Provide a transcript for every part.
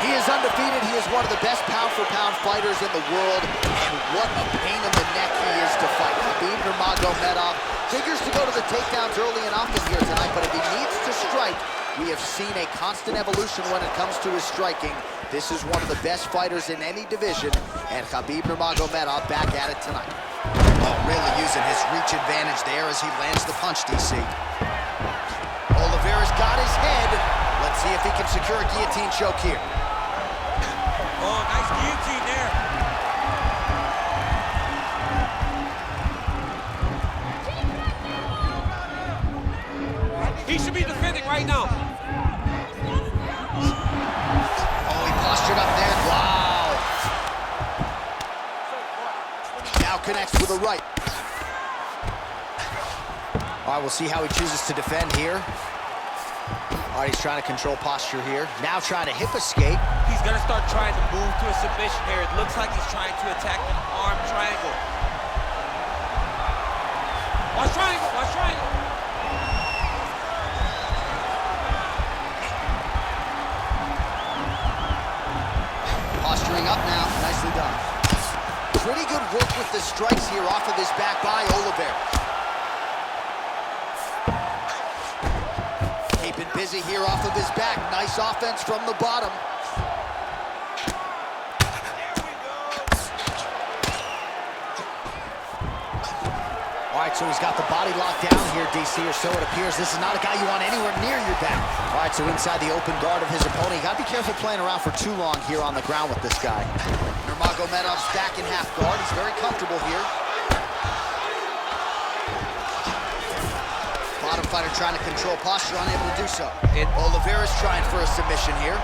He is undefeated. He is one of the best pound-for-pound fighters in the world. And what a pain in the neck he is to fight. Khabib Nurmagomedov figures to go to the takedowns early and often here tonight, but if he needs to strike, we have seen a constant evolution when it comes to his striking. This is one of the best fighters in any division, and Khabib Nurmagomedov back at it tonight. Oh, really using his reach advantage there as he lands the punch, DC. Oliveira's got his head. Let's see if he can secure a guillotine choke here. Oh, nice guillotine there. He should be defending right now. Oh, he postured up there. Wow. Now connects with a right. All right, we'll see how he chooses to defend here. All right, he's trying to control posture here. Now trying to hip escape. He's gonna start trying to move to a submission here. It looks like he's trying to attack an arm triangle. Watch triangle, watch triangle. Posturing up now, nicely done. Pretty good work with the strikes here off of his back by Oliveira. Keeping busy here off of his back. Nice offense from the bottom. All right, so he's got the body locked down here, DC, or so it appears. This is not a guy you want anywhere near your back. All right, so inside the open guard of his opponent. You got to be careful playing around for too long here on the ground with this guy. Nurmagomedov's back in half guard. He's very comfortable here. Bottom fighter trying to control posture, unable to do so. Oliveira's trying for a submission here.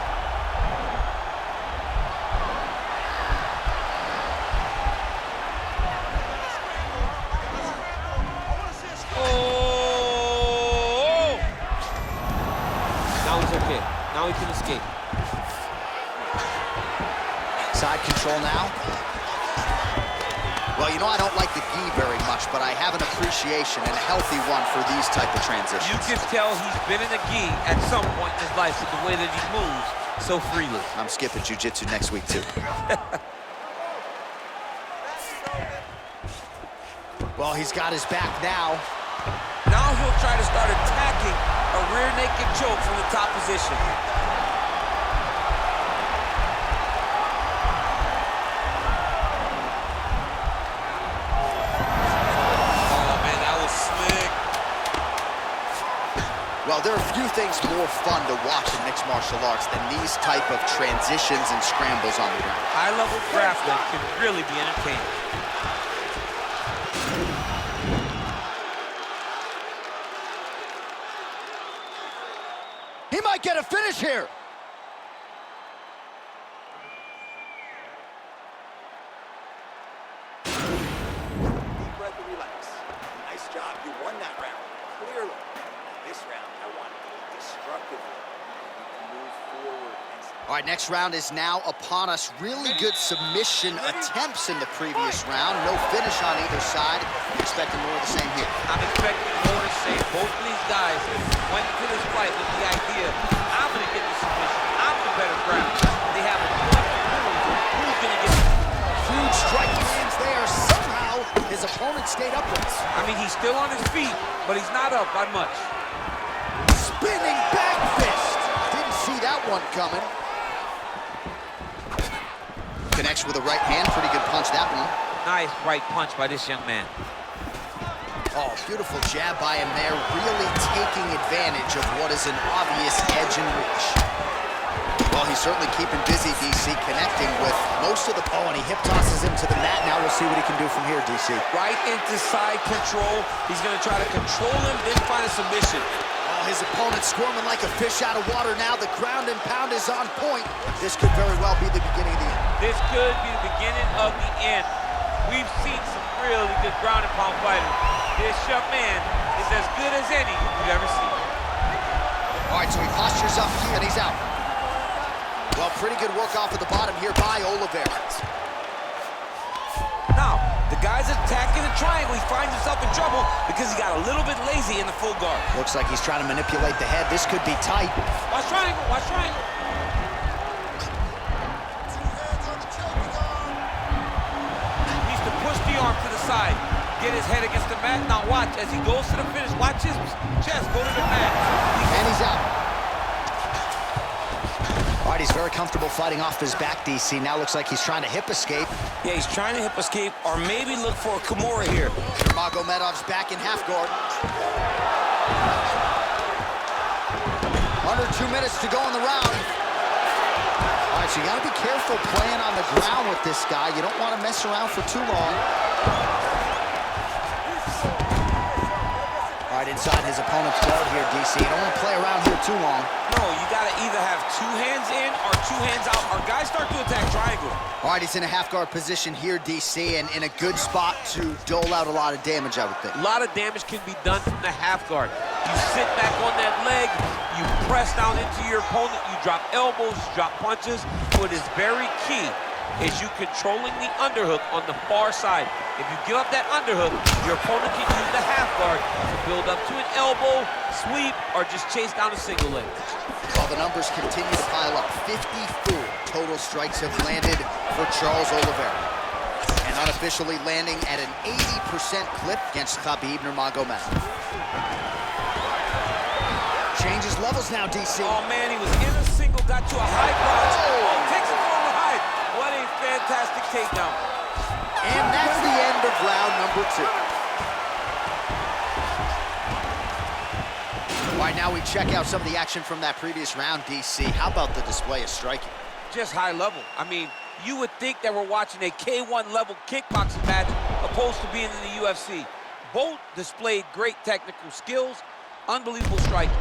Now he can escape. Side control now. Well, you know, I don't like the gi very much, but I have an appreciation and a healthy one for these type of transitions. You can tell he's been in a gi at some point in his life with the way that he moves so freely. I'm skipping jiu-jitsu next week, too. Well, he's got his back now. Now he'll try to start attacking a rear naked choke from the top position. Oh, man, that was slick. Well, there are few things more fun to watch in mixed martial arts than these type of transitions and scrambles on the ground. High-level grappling can really be entertaining. He might get a finish here. Deep breath and relax. Nice job. You won that round. Clearly. This round, I want to be destructive. You can move forward. All right, next round is now upon us. Really good submission attempts in the previous round. No finish on either side. I'm expecting more of the same here. I'm expecting more the same. Both of these guys went into this fight with the idea, I'm going to get the submission. I'm the better grappler. They have a point to prove who's going to get it. Huge strike lands there. Somehow, his opponent stayed upright. I mean, he's still on his feet, but he's not up by much. Spinning back fist. Didn't see that one coming. Connects with a right hand. Pretty good punch, that one. Nice right punch by this young man. Oh, beautiful jab by him there. Really taking advantage of what is an obvious edge and reach. Well, he's certainly keeping busy, DC, connecting with most of the... Oh, and he hip tosses him to the mat. Now we'll see what he can do from here, DC. Right into side control. He's going to try to control him, then find a submission. Oh, his opponent squirming like a fish out of water now. The ground and pound is on point. This could very well be the beginning of the end. This could be the beginning of the end. We've seen some really good ground and pound fighters. This young man is as good as any we've ever seen. All right, so he postures up here and he's out. Well, pretty good work off of the bottom here by Oliveira. Now, the guy's attacking the triangle. He finds himself in trouble because he got a little bit lazy in the full guard. Looks like he's trying to manipulate the head. This could be tight. Watch triangle, watch triangle. his head against the mat. Now watch, as he goes to the finish, watch his chest go to the mat. And he's out. All right, he's very comfortable fighting off his back, DC. Now looks like he's trying to hip escape. Yeah, he's trying to hip escape or maybe look for a Kimura here. Nurmagomedov's back in half guard. Under 2 minutes to go in the round. All right, so you got to be careful playing on the ground with this guy. You don't want to mess around for too long. All right, inside his opponent's guard here, DC. You don't want to play around here too long. No, you got to either have 2 hands in or 2 hands out. Our guys start to attack triangle. All right, he's in a half guard position here, DC, and in a good spot to dole out a lot of damage, I would think. A lot of damage can be done from the half guard. You sit back on that leg, you press down into your opponent, you drop elbows, you drop punches. What is very key is you controlling the underhook on the far side. If you give up that underhook, your opponent can use the half guard to build up to an elbow, sweep, or just chase down a single leg. While the numbers continue to pile up, 54 total strikes have landed for Charles Oliveira. And unofficially landing at an 80% clip against Khabib Nurmagomedov. Changes levels now, DC. Oh man, he was in a single, got to a high ground. Oh, takes it for a ride. What a fantastic takedown. And that's the end of round number 2. All right, now we check out some of the action from that previous round, DC. How about the display of striking? Just high level. I mean, you would think that we're watching a K1 level kickboxing match opposed to being in the UFC. Both displayed great technical skills, unbelievable striking.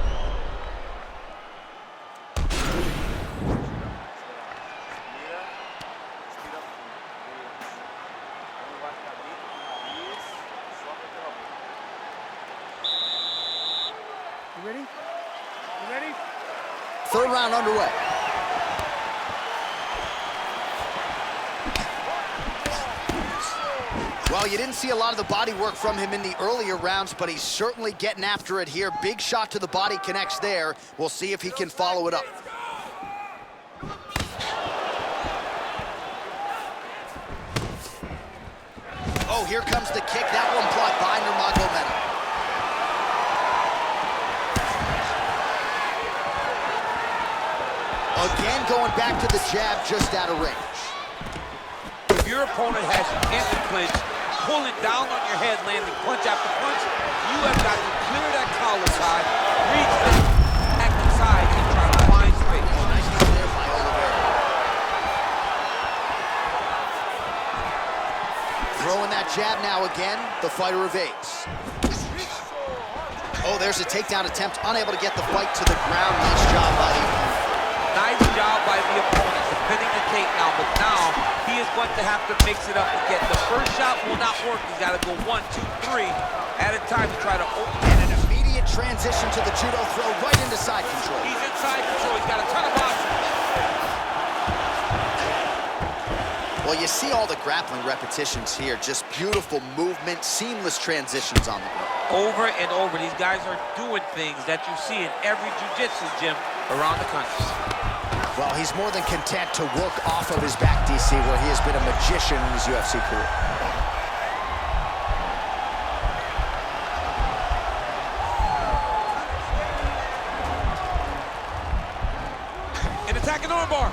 You ready? You ready? Third round underway. Well, you didn't see a lot of the body work from him in the earlier rounds, but he's certainly getting after it here. Big shot to the body connects there. We'll see if he can follow it up. Oh, here comes the kick. That one blocked by Nurmagomedov. Again, going back to the jab, just out of range. If your opponent has you in the clinch, pull it down on your head, landing punch after punch, you have got to clear that collar side, reach the back inside, and try to find space. Nice job there by Oliveira. Throwing that jab now again, the fighter evades. Oh, there's a takedown attempt, unable to get the fight to the ground. Nice job by the opponent. Nice job by the opponent, defending the takedown, but now he is going to have to mix it up again. The first shot will not work. He's got to go 1, 2, 3 at a time to try to open. And an immediate transition to the judo throw right into side control. He's inside control. He's got a ton of options. Well, you see all the grappling repetitions here. Just beautiful movement, seamless transitions on the ground. Over and over, these guys are doing things that you see in every jiu-jitsu gym around the country. Well, he's more than content to work off of his back, DC, where he has been a magician in his UFC career. An attacking armbar.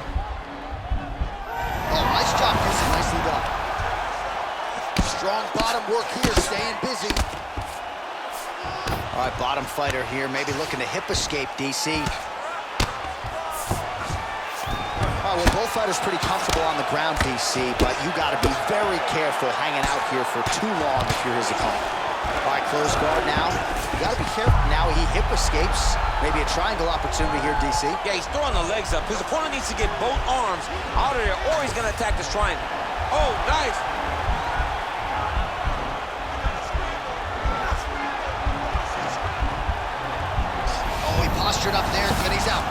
Oh, nice job, Houston. Nicely done. Strong bottom work here, staying busy. All right, bottom fighter here, maybe looking to hip escape, DC. Well, both fighters pretty comfortable on the ground, DC, but you got to be very careful hanging out here for too long if you're his opponent. All right, close guard now. You got to be careful. Now he hip escapes. Maybe a triangle opportunity here, DC. Yeah, he's throwing the legs up. His opponent needs to get both arms out of there, or he's going to attack this triangle. Oh, nice. Oh, he postured up there, and he's out.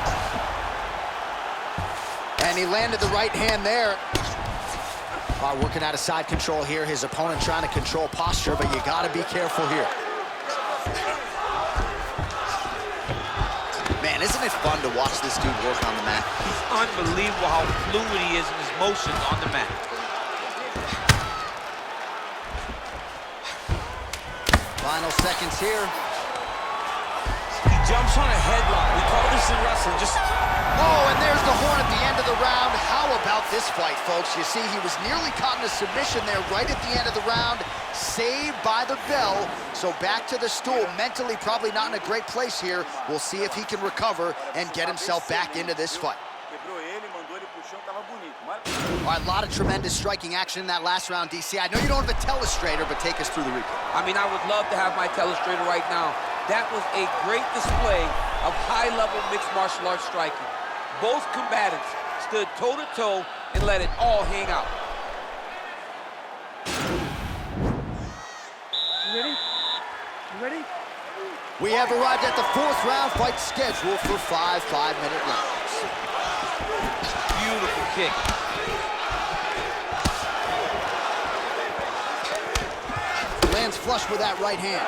And he landed the right hand there. Working out of side control here. His opponent trying to control posture, but you got to be careful here. Man, isn't it fun to watch this dude work on the mat? He's unbelievable how fluid he is in his motions on the mat. Final seconds here. He jumps on a headlock. We call this in wrestling just... Oh, and there's the horn at the end of the round. How about this fight, folks? You see, he was nearly caught in a submission there right at the end of the round. Saved by the bell. So back to the stool. Mentally probably not in a great place here. We'll see if he can recover and get himself back into this fight. All right, a lot of tremendous striking action in that last round, DC. I know you don't have a telestrator, but take us through the replay. I mean, I would love to have my telestrator right now. That was a great display of high-level mixed martial arts striking. Both combatants stood toe-to-toe and let it all hang out. You ready? You ready? We have arrived at the fourth round fight scheduled for 5 5-minute rounds. Beautiful kick. Lands flush with that right hand.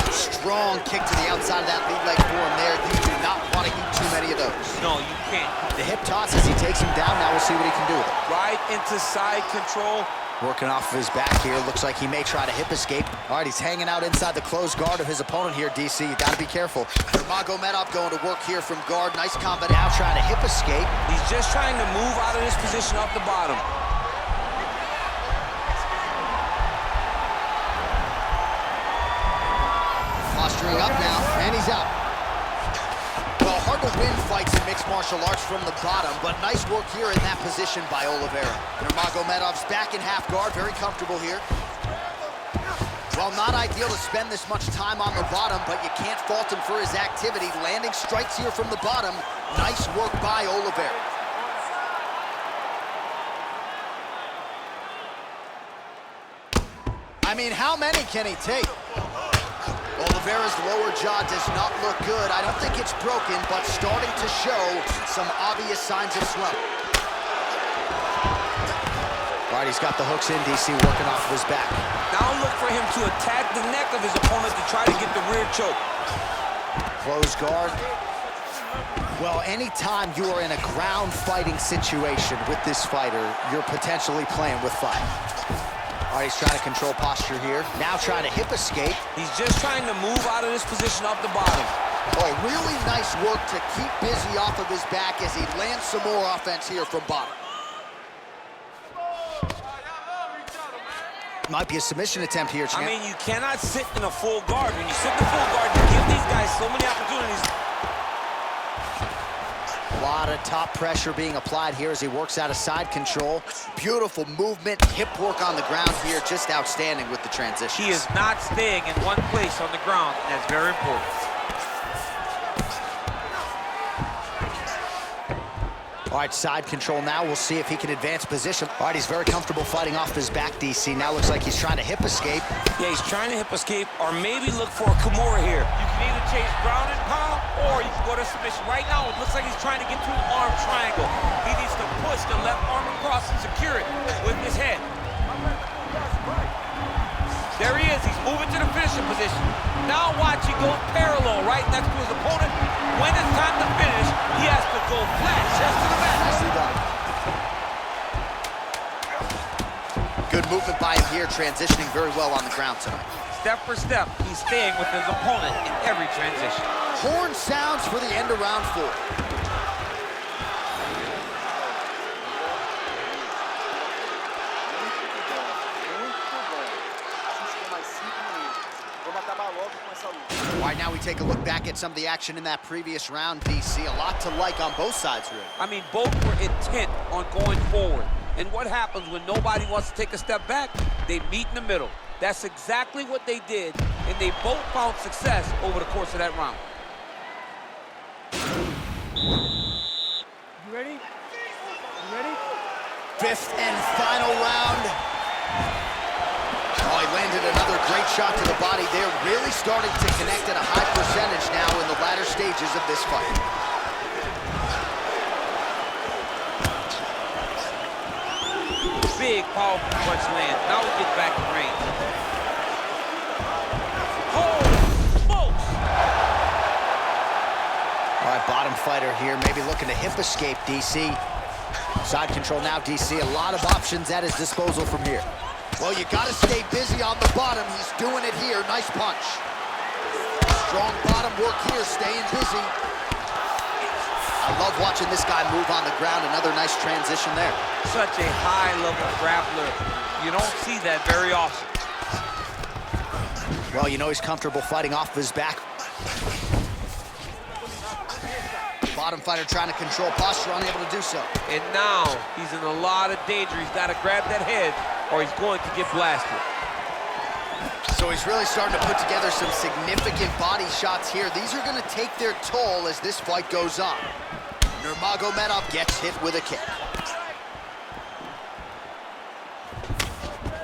Strong kick to the outside of that lead leg form there. You do not want to eat too many of those. No, you can't. The hip toss as he takes him down. Now we'll see what he can do with it. Right into side control. Working off of his back here. Looks like he may try to hip escape. All right, he's hanging out inside the closed guard of his opponent here, DC. You got to be careful. Nurmagomedov going to work here from guard. Nice combat now, trying to hip escape. He's just trying to move out of this position off the bottom. Posturing up now, and he's out. Well, hard to win fights in mixed martial arts from the bottom, but nice work here in that position by Oliveira. Nurmagomedov's back in half guard, very comfortable here. Well, not ideal to spend this much time on the bottom, but you can't fault him for his activity. Landing strikes here from the bottom. Nice work by Oliveira. I mean, how many can he take? Oliveira's lower jaw does not look good. I don't think it's broken, but starting to show some obvious signs of slump. All right, he's got the hooks in, DC, working off of his back. Now look for him to attack the neck of his opponent to try to get the rear choke. Close guard. Well, anytime you are in a ground fighting situation with this fighter, you're potentially playing with fire. All right, he's trying to control posture here. Now trying to hip escape. He's just trying to move out of this position off the bottom. Oh, really nice work to keep busy off of his back as he lands some more offense here from bottom. Might be a submission attempt here, champ. I mean, you cannot sit in a full guard. When you sit in a full guard, you give these guys so many opportunities. A lot of top pressure being applied here as he works out of side control. Beautiful movement, hip work on the ground here, just outstanding with the transition. He is not staying in one place on the ground, and that's very important. All right, side control now. We'll see if he can advance position. All right, he's very comfortable fighting off his back, DC. Now looks like he's trying to hip escape. Yeah, he's trying to hip escape or maybe look for a Kimura here. You can either chase ground and pound, or you can go to submission. Right now, it looks like he's trying to get to an arm triangle. He needs to push the left arm across and secure it with his head. There he is. He's moving to the finishing position. Now watch, he goes parallel right next to his opponent. When it's time to finish, he has to go flat, chest to the back. Nicely done. Good movement by him here, transitioning very well on the ground tonight. Step for step, he's staying with his opponent in every transition. Horn sounds for the end of round 4. All right, now we take a look back at some of the action in that previous round, DC. A lot to like on both sides, really. I mean, both were intent on going forward. And what happens when nobody wants to take a step back? They meet in the middle. That's exactly what they did, and they both found success over the course of that round. You ready? You ready? 5th and final round. Oh, he landed another great shot to the body there. Really starting to connect at a high percentage now in the latter stages of this fight. Big, powerful punch land. Now we get back in range. Holy smokes! All right, bottom fighter here, maybe looking to hip escape, DC. Side control now, DC. A lot of options at his disposal from here. Well, you gotta stay busy on the bottom. He's doing it here. Nice punch. Strong bottom work here, staying busy. I love watching this guy move on the ground. Another nice transition there. Such a high-level grappler. You don't see that very often. Well, you know he's comfortable fighting off of his back. Bottom fighter trying to control posture, unable to do so. And now he's in a lot of danger. He's got to grab that head or he's going to get blasted. So he's really starting to put together some significant body shots here. These are going to take their toll as this fight goes on. Nurmagomedov gets hit with a kick.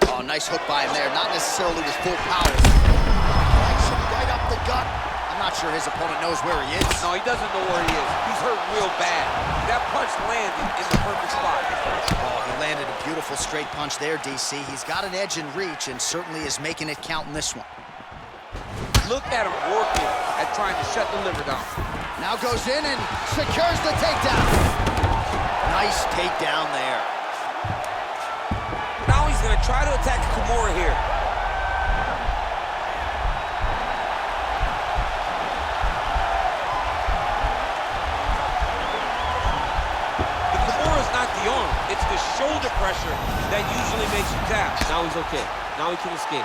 Oh, nice hook by him there. Not necessarily with full power. Right up the gut. I'm not sure his opponent knows where he is. No, he doesn't know where he is. He's hurt real bad. That punch landed in the perfect spot. Oh, he landed a beautiful straight punch there, DC. He's got an edge in reach and certainly is making it count in this one. Look at him working at trying to shut the liver down. Now goes in and secures the takedown. Nice takedown there. Now he's going to try to attack Kimura here. The Kimura's not the arm. It's the shoulder pressure that usually makes you tap. Now he's okay. Now he can escape.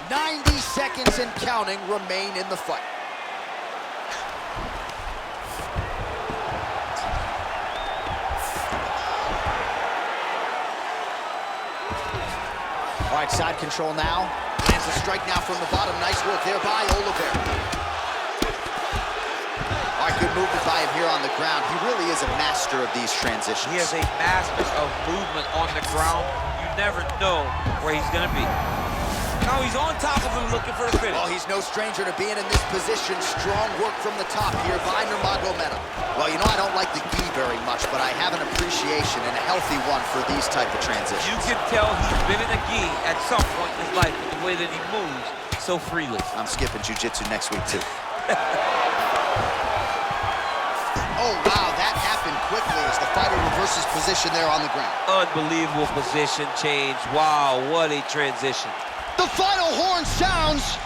90 seconds and counting remain in the fight. All right, side control now. Lands a strike now from the bottom. Nice work there by Oliveira. All right, good movement by him here on the ground. He really is a master of these transitions. He is a master of movement on the ground. You never know where he's going to be. Now he's on top of him looking for the finish. Well, he's no stranger to being in this position. Strong work from the top here by Nurmagomedov. Well, you know, I don't like the gi very much, but I have an appreciation and a healthy one for these type of transitions. You can tell he's been in a gi at some point in his life with the way that he moves so freely. I'm skipping jiu-jitsu next week, too. Oh, wow, that happened quickly as the fighter reverses position there on the ground. Unbelievable position change. Wow, what a transition. The final horn sounds.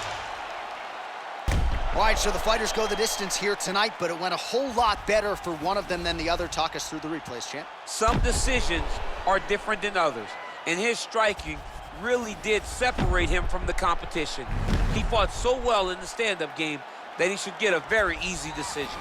All right, so the fighters go the distance here tonight, but it went a whole lot better for one of them than the other. Talk us through the replays, champ. Some decisions are different than others, and his striking really did separate him from the competition. He fought so well in the stand-up game that he should get a very easy decision.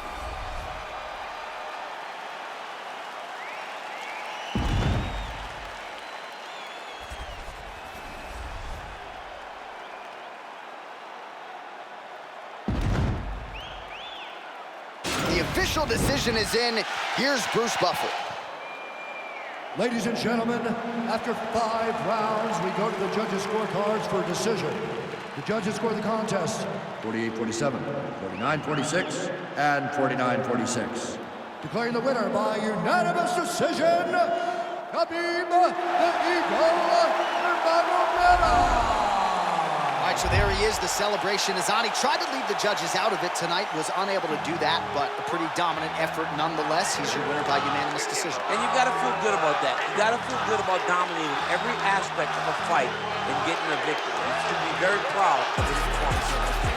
The official decision is in. Here's Bruce Buffer. Ladies and gentlemen, after 5 rounds, we go to the judges' scorecards for a decision. The judges score the contest 48-47, 49-46, and 49-46. Declaring the winner by unanimous decision, Khabib the Eagle Nurmagomedov. All right, so there he is. The celebration is on. He tried to leave the judges out of it tonight, was unable to do that, but a pretty dominant effort nonetheless. He's your winner by unanimous decision. And you've got to feel good about that. You've got to feel good about dominating every aspect of a fight and getting a victory. You should be very proud of his performance.